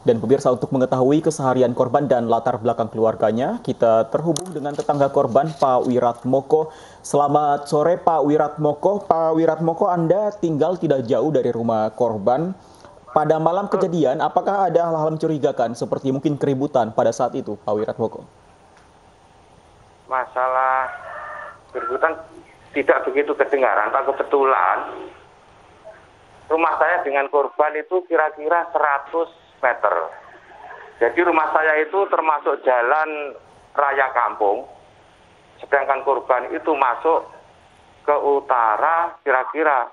Dan pemirsa, untuk mengetahui keseharian korban dan latar belakang keluarganya, kita terhubung dengan tetangga korban, Pak Wiratmoko. Selamat sore Pak Wiratmoko. Pak Wiratmoko, Anda tinggal tidak jauh dari rumah korban. Pada malam kejadian, apakah ada hal-hal mencurigakan seperti mungkin keributan pada saat itu, Pak Wiratmoko? Masalah keributan tidak begitu kedengaran, Pak. Kebetulan rumah saya dengan korban itu kira-kira 100 meter. Jadi rumah saya itu termasuk jalan raya kampung, sedangkan korban itu masuk ke utara kira-kira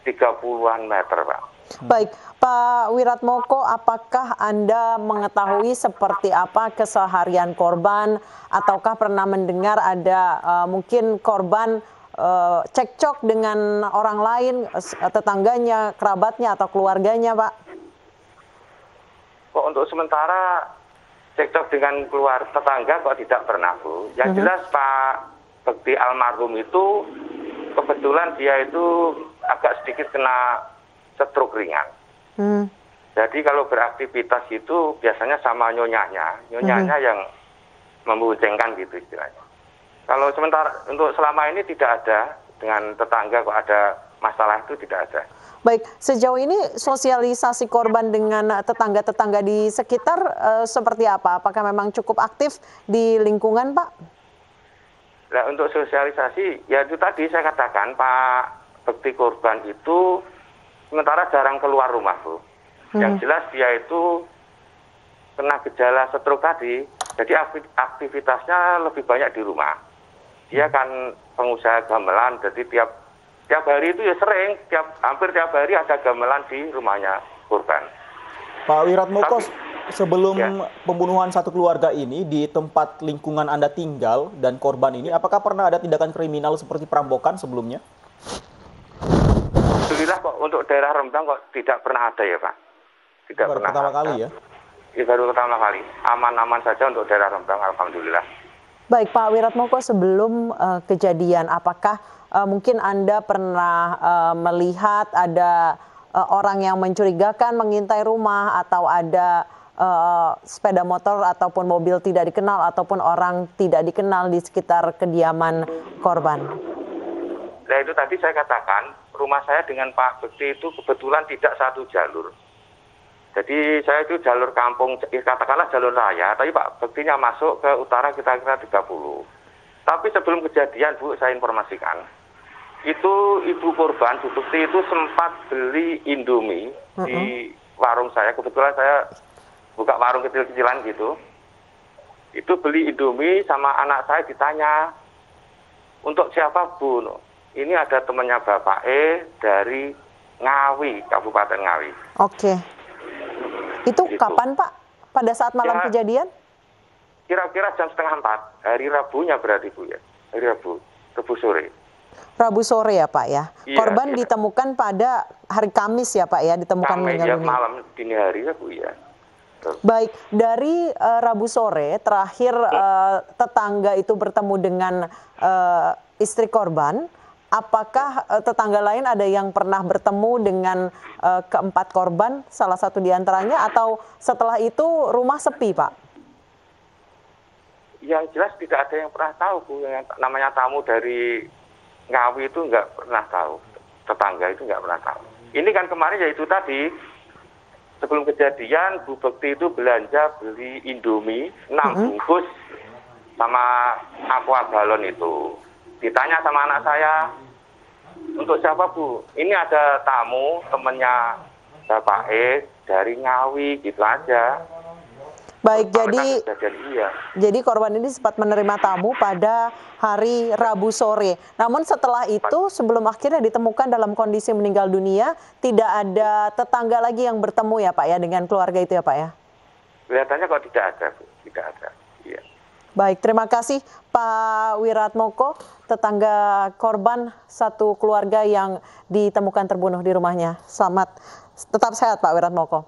30-an meter, Pak. Baik, Pak Wiratmoko, apakah Anda mengetahui seperti apa keseharian korban, ataukah pernah mendengar ada mungkin korban cekcok dengan orang lain, tetangganya, kerabatnya, atau keluarganya, Pak? Kok untuk sementara cekcok dengan keluarga tetangga kok tidak pernah, Bu. Yang jelas Pak Bekti almarhum itu kebetulan dia itu agak sedikit kena stroke ringan. Jadi kalau beraktivitas itu biasanya sama nyonyanya yang memboncengkan gitu istilahnya. Kalau sementara untuk selama ini tidak ada dengan tetangga kok ada masalah itu tidak ada. Baik, sejauh ini sosialisasi korban dengan tetangga-tetangga di sekitar seperti apa? Apakah memang cukup aktif di lingkungan, Pak? Nah, untuk sosialisasi, ya itu tadi saya katakan Pak Bekti korban itu sementara jarang keluar rumah, Bu. Yang jelas dia itu kena gejala stroke tadi, jadi aktivitasnya lebih banyak di rumah. Dia kan pengusaha gamelan, jadi tiap hari itu ya sering, hampir tiap hari ada gamelan di rumahnya korban. Pak Wiratmoko, sebelum pembunuhan satu keluarga ini di tempat lingkungan Anda tinggal dan korban ini, apakah pernah ada tindakan kriminal seperti perampokan sebelumnya? Alhamdulillah kok untuk daerah Rembang kok tidak pernah ada ya, Pak. Tidak baru pernah pertama ada. kali ya? Ini baru pertama kali. Aman-aman saja untuk daerah Rembang, alhamdulillah. Baik, Pak Wiratmoko, sebelum kejadian, apakah mungkin Anda pernah melihat ada orang yang mencurigakan mengintai rumah, atau ada sepeda motor ataupun mobil tidak dikenal ataupun orang tidak dikenal di sekitar kediaman korban? Nah itu tadi saya katakan, rumah saya dengan Pak Bekti itu kebetulan tidak satu jalur. Jadi saya itu jalur kampung, katakanlah jalur raya, tapi Pak Bektinya masuk ke utara kira-kira 30. Tapi sebelum kejadian, Bu, saya informasikan, itu ibu korban, Bu Bekti itu sempat beli Indomie di warung saya. Kebetulan saya buka warung kecil-kecilan gitu. Itu beli Indomie sama anak saya ditanya, untuk siapa, Bu? Ini ada temannya Bapak dari Ngawi, Kabupaten Ngawi. Oke. Itu kapan, Pak? Pada saat malam kejadian? Kira-kira jam 3:30. Hari Rabunya berarti, Bu, ya. Hari Rabu sore. Rabu sore ya, Pak, ya? Iya, korban ditemukan pada hari Kamis ya, Pak, ya? Ditemukan meninggal dunia. Malam dini hari ya, Bu, ya. Baik, dari Rabu sore terakhir tetangga itu bertemu dengan istri korban. Apakah tetangga lain ada yang pernah bertemu dengan keempat korban, salah satu diantaranya, atau setelah itu rumah sepi, Pak? Yang jelas tidak ada yang pernah tahu, Bu. Yang namanya tamu dari Ngawi itu nggak pernah tahu. Tetangga itu nggak pernah tahu. Ini kan kemarin ya itu tadi, sebelum kejadian Bu Bekti itu belanja beli Indomie 6 bungkus sama aqua galon itu. Ditanya sama anak saya, untuk siapa, Bu? Ini ada tamu temennya Bapak dari Ngawi, gitu aja. Baik, iya. Jadi korban ini sempat menerima tamu pada hari Rabu sore. Namun setelah itu, sebelum akhirnya ditemukan dalam kondisi meninggal dunia, tidak ada tetangga lagi yang bertemu ya, Pak, ya, dengan keluarga itu ya, Pak, ya? Kelihatannya kok tidak ada, Bu. Tidak ada. Iya. Baik, terima kasih Pak Wiratmoko, tetangga korban satu keluarga yang ditemukan terbunuh di rumahnya. Selamat, tetap sehat Pak Wiratmoko.